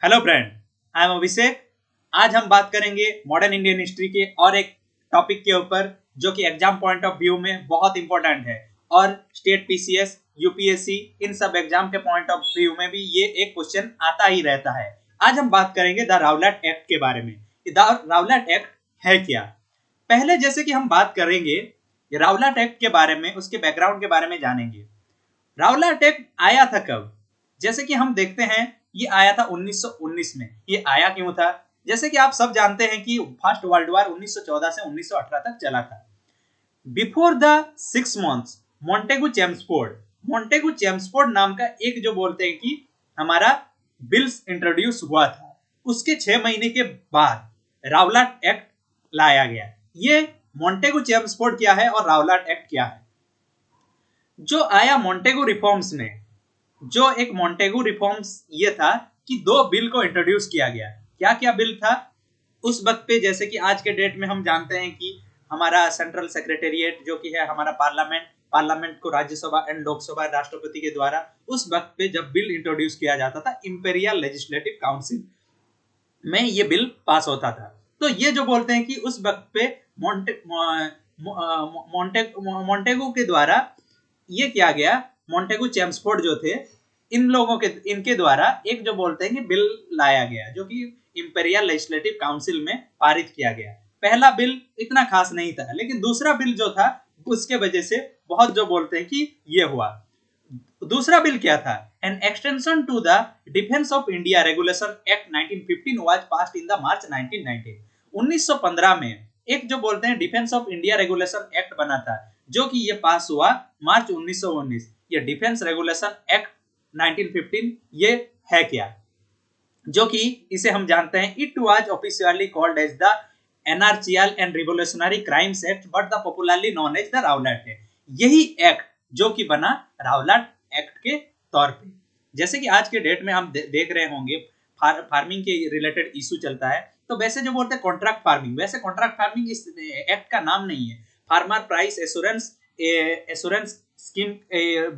Hello friend, I am अभिषेक। आज हम बात करेंगे मॉडर्न इंडियन हिस्ट्री के और एक टॉपिक के ऊपर जो कि एग्जाम पॉइंट ऑफ व्यू में बहुत इंपॉर्टेंट है और स्टेट पीसीएस, यूपीएससी इन सब एग्जाम के पॉइंट ऑफ व्यू में भी ये एक क्वेश्चन आता ही रहता है। आज हम बात करेंगे द राउलाट एक्ट के बारे में। द राउलाट एक्ट है क्या? पहले जैसे कि हम बात करेंगे राउलाट एक्ट के बारे में, उसके बैकग्राउंड के बारे में जानेंगे। राउलाट एक्ट आया था कब? जैसे कि हम देखते हैं ये आया था 1919 में। ये आया क्यों था? जैसे कि आप सब जानते हैं कि फर्स्ट वर्ल्ड वॉर 1914 से 1918 तक चला था। Before the 6 months Montagu Chelmsford नाम का एक जो बोलते हैं कि हमारा बिल्स इंट्रोड्यूस हुआ था, उसके 6 महीने के बाद राउलाट एक्ट लाया गया। ये मॉन्टेगू चेम्सफोर्ड क्या है और राउलाट एक्ट क्या है? जो आया मॉन्टेगू रिफॉर्म्स में, जो एक मॉन्टेगू रिफॉर्म्स ये था कि 2 बिल को इंट्रोड्यूस किया गया। क्या क्या बिल था उस वक्त पे? जैसे कि आज के डेट में हम जानते हैं कि हमारा सेंट्रल सेक्रेटेरिएट जो कि है हमारा पार्लियामेंट को राज्यसभा एंड लोकसभा राष्ट्रपति के द्वारा उस वक्त पे जब बिल इंट्रोड्यूस किया जाता था, इंपेरियल लेजिस्लेटिव काउंसिल में ये बिल पास होता था। तो ये जो बोलते हैं कि उस वक्त पे मॉन्टेगू के द्वारा ये किया गया। मॉन्टेगू चेम्सफोर्ड जो थे, इनके द्वारा एक जो बोलते हैं कि बिल लाया गया जो कि इंपेरियल लेजिस्लेटिव काउंसिल में पारित किया गया। पहला बिल इतना खास नहीं था, लेकिन दूसरा बिल जो था उसके वजह से बहुत जो बोलते हैं कि ये हुआ। दूसरा बिल क्या था? An extension to the defence of India regulation act 1915 was passed in the March 1919। 1915 में एक जो बोलते हैं defence of India regulation act बना था जो कि ये पास हुआ मार्च 1919। ये डिफेंस रेगुलेशन एक्ट 1915 ये है क्या? जो कि इसे हम जानते हैं it was officially called as the anarchical and revolutionary crimes act but the popularly known as the Rowlatt act. यही एक्ट जो कि बना राउलाट एक्ट के तौर पे। जैसे कि आज के डेट में हम देख रहे होंगे फार्मिंग के रिलेटेड इशू चलता है, तो वैसे जो बोलते हैं कॉन्ट्रैक्ट फार्मिंग, वैसे कॉन्ट्रैक्ट फार्मिंग इस एक्ट का नाम नहीं है। Farmer price assurance scheme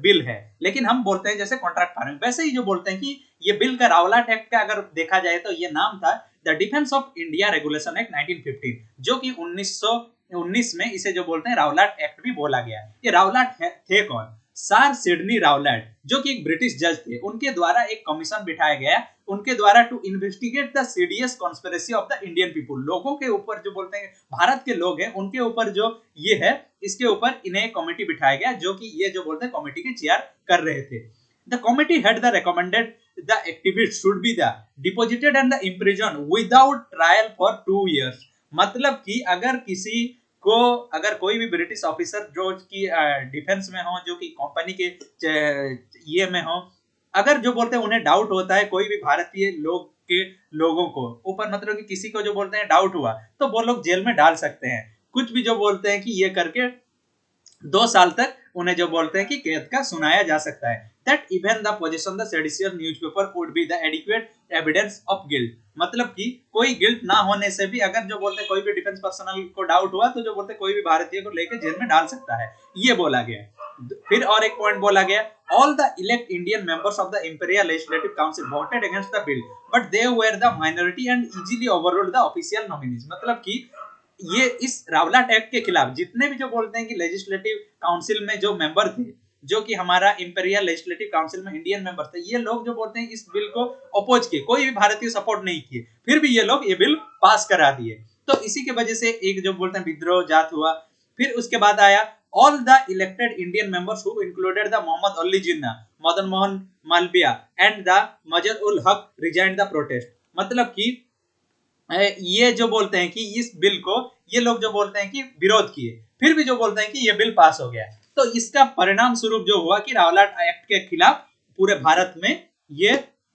bill है, लेकिन हम बोलते हैं जैसे कॉन्ट्रैक्ट फार्मिंग। वैसे ही जो बोलते हैं कि ये बिल का राउलाट एक्ट का अगर देखा जाए तो ये नाम था the defence of India regulation act 1915, जो कि 1919 में इसे जो बोलते हैं राउलाट एक्ट भी बोला गया। ये राउलाट थे कौन? सर सिडनी राउलाट, जो कि एक ब्रिटिश जज थे। उनके द्वारा एक कमीशन बिठाया गया उनके द्वारा to investigate the serious conspiracy of the Indian people. लोगों के ऊपर जो बोलते हैं भारत के लोग हैं उनके ऊपर जो ये है, इसके ऊपर इन्हें कमेटी बिठाया गया जो कि ये जो बोलते हैं कमेटी के चेयर कर रहे थे। The committee had the recommended the activists should be the deposited and the imprisoned without trial for 2 years। मतलब कि अगर किसी को, अगर कोई भी ब्रिटिश ऑफिसर जो कि डिफेंस में हो, जो कि कंपनी के ये में हो, अगर जो बोलते हैं उन्हें डाउट होता है कोई भी भारतीय लोग के लोगों को ऊपर, मतलब कि किसी को जो बोलते हैं डाउट हुआ, तो वो लोग जेल में डाल सकते हैं। कुछ भी जो बोलते हैं कि ये करके 2 साल तक उन्हें जो बोलते हैं कि कैद का सुनाया जा सकता है। That even the possession the seditious newspaper would be the adequate evidence of guilt। मतलब कि कोई गिल्ट ना होने से भी अगर जो बोलते हैं कोई भी डिफेंस पर्सनल को डाउट हुआ तो जो बोलते हैं कोई भी भारतीय को लेकर जेल में डाल सकता है, ये बोला गया। फिर और एक पॉइंट बोला गया, all the elect Indian members of the Imperial Legislative Council voted against the bill, but they were the minority and easily overruled the official nominees। मतलब कि ये इस रावलाट एक्ट के खिलाफ जितने भी जो बोलते हैं कि लेजिस्लेटिव काउंसिल में जो मेंबर थे, जो कि हमारा इंपेरियल लेजिस्लेटिव काउंसिल में इंडियन मेंबर थे, ये लोग जो बोलते हैं इस बिल को अपोज किए, कोई भी भारतीय सपोर्ट नहीं किए, फिर भी ये लोग ये बिल पास करा दिए। तो इसी के वजह से एक जो बोलते हैं विद्रोह जात हुआ। फिर उसके बाद आया all the elected Indian members who included the Mohammad Ali Jinnah, Madan Mohan Malaviya and the Mazhar ul हक रिजाइंड द प्रोटेस्ट। मतलब कि ये जो बोलते हैं कि इस बिल को ये लोग जो बोलते हैं कि विरोध किए, फिर भी जो बोलते हैं कि ये बिल पास हो गया। तो इसका परिणाम स्वरूप जो हुआ कि रावलाट एक्ट के खिलाफ पूरे भारत में ये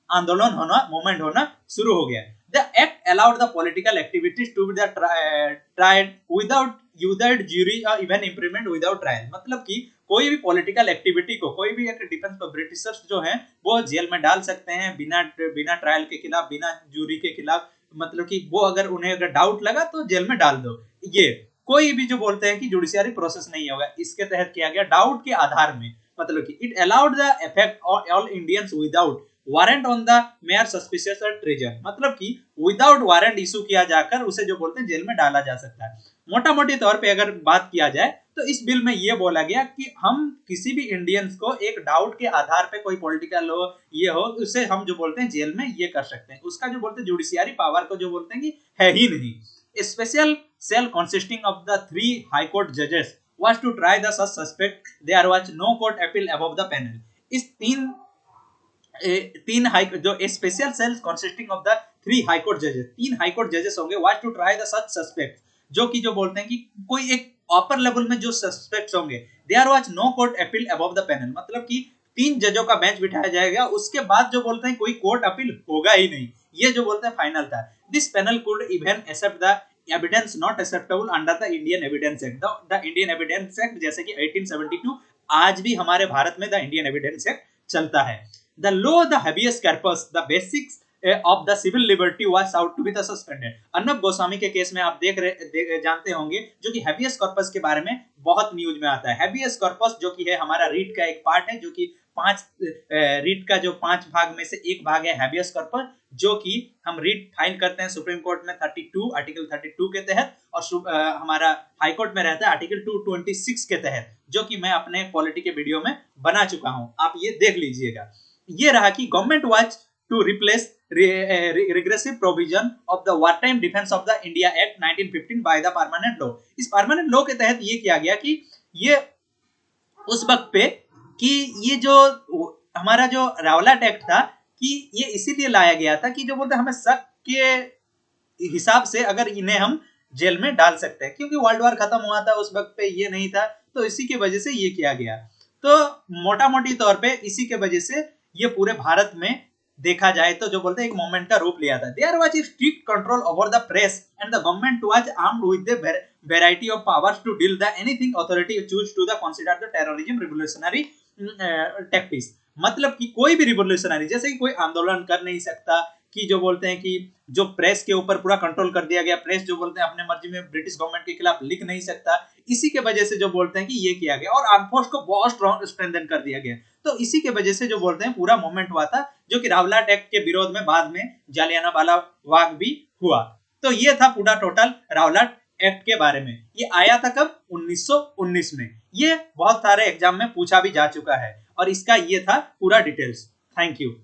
आंदोलन होना, मूवमेंट होना शुरू हो गया। The act allowed the political activities to be tried without jury और इवन इम्प्रीमेंट विदाउट ट्रायल। मतलब कि कोई भी पॉलिटिकल एक्टिविटी को, कोई भी एक डिफेंस पर ब्रिटिशर्स जो हैं वो जेल में डाल सकते हैं बिना ट्रायल के खिलाफ, बिना जूरी के खिलाफ। मतलब कि वो अगर उन्हें अगर डाउट लगा तो जेल में डाल दो। ये कोई भी जो बोलते हैं कि जुडिशियरी प्रोसेस नहीं होगा, इसके तहत किया गया डाउट के आधार में। मतलब कि it allowed the effect all Indians without warrant on the mayor suspicious of treason, मतलब कि विदाउट वारंट इशू किया जाकर उसे जो बोलते हैं जेल में डाला जा सकता है। मोटा मोटी तौर पे अगर बात किया जाए तो इस बिल में ये बोला गया कि हम किसी भी इंडियंस को एक डाउट के आधार पे, कोई पॉलिटिकल हो ये हो, उसे हम जो बोलते हैं जेल में ये कर सकते हैं। उसका जो बोलते हैं जुडिशियरी पावर को जो बोलते हैं कि है ही नहीं। Special cell consisting of the 3 high court judges was to try the such suspect, there was no court appeal above the panel। इस तीन हाई जो special cells consisting of the 3 high court जजेस, 3 हाई कोर्ट जजेस होंगे, was to try the such suspect, जो कि जो बोलते हैं कि कोई एक अपर लेवल में जो सस्पेक्ट्स होंगे, there was no court appeal above the panel, मतलब कि 3 जजों का बेंच बिठाया जाएगा, उसके बाद जो बोलते हैं कोई कोर्ट अपील होगा ही नहीं, ये जो बोलते हैं फाइनल था। This panel could even accept the evidence not acceptable under the Indian Evidence Act. The Indian Evidence Act, जैसे कि 1872 आज भी हमारे भारत में द इंडियन एविडेंस एक्ट चलता है। The law, the habeas corpus, the basics of the civil liberty was out to be the suspended। Arnab Goswami के case में आप जानते होंगे, जो कि हैबियस कॉर्पस के बारे में बहुत न्यूज में आता है। हैबियस कॉर्पस जो कि है हमारा रीट का एक पार्ट है, जो कि रीट का जो 5 भाग में से एक भाग है हैबियस कॉर्पस, जो कि हम रीट फाइल करते हैं सुप्रीम कोर्ट में 32 आर्टिकल 32 के तहत, और हमारा हाई कोर्ट में रहता है आर्टिकल 226 के तहत, जो कि मैं अपने पॉलिटी के वीडियो में बना चुका हूं, आप ये देख लीजिएगा। ये रहा कि government was to replace regressive provision of the war time Defence of the India Act 1915 by the permanent law. इस परमानेंट लॉ के तहत ये किया गया कि ये उस वक्त पे कि ये जो हमारा जो रावलाट एक्ट था, कि ये इसीलिए लाया गया था कि जो बोलते हमें शक के हिसाब से अगर इन्हें हम जेल में डाल सकते हैं, क्योंकि वर्ल्ड वार खत्म हुआ था उस वक्त पे, ये नहीं था, तो इसी की वजह से ये किया गया। तो मोटा मोटी तौर पे इसी के वजह से ये पूरे भारत में देखा जाए तो जो बोलते हैं एक मूवमेंट का रूप लिया था। There was strict control over the press and the government was armed with the variety of powers to deal the anything authority choose to the consider the terrorism revolutionary tactics, मतलब कि कोई भी revolutionary, जैसे कि कोई आंदोलन कर नहीं सकता, कि जो बोलते हैं कि जो प्रेस के ऊपर पूरा कंट्रोल कर दिया गया, प्रेस जो बोलते हैं अपने मर्जी में ब्रिटिश गवर्नमेंट के खिलाफ लिख नहीं सकता, इसी के वजह से जो बोलते हैं कि ये किया गया, और आर्म फोर्स को बहुत स्ट्रेंथन कर दिया गया। तो इसी के वजह से जो बोलते हैं पूरा मूवमेंट हुआ था, जो कि रावलाट एक्ट के विरोध में बाद में जालियानवाला बाग भी हुआ। तो ये था पूरा टोटल रावलाट एक्ट के बारे में। ये आया था कब? 1919 में। ये बहुत सारे एग्जाम में पूछा भी जा चुका है, और इसका ये था पूरा डिटेल्स। Thank you.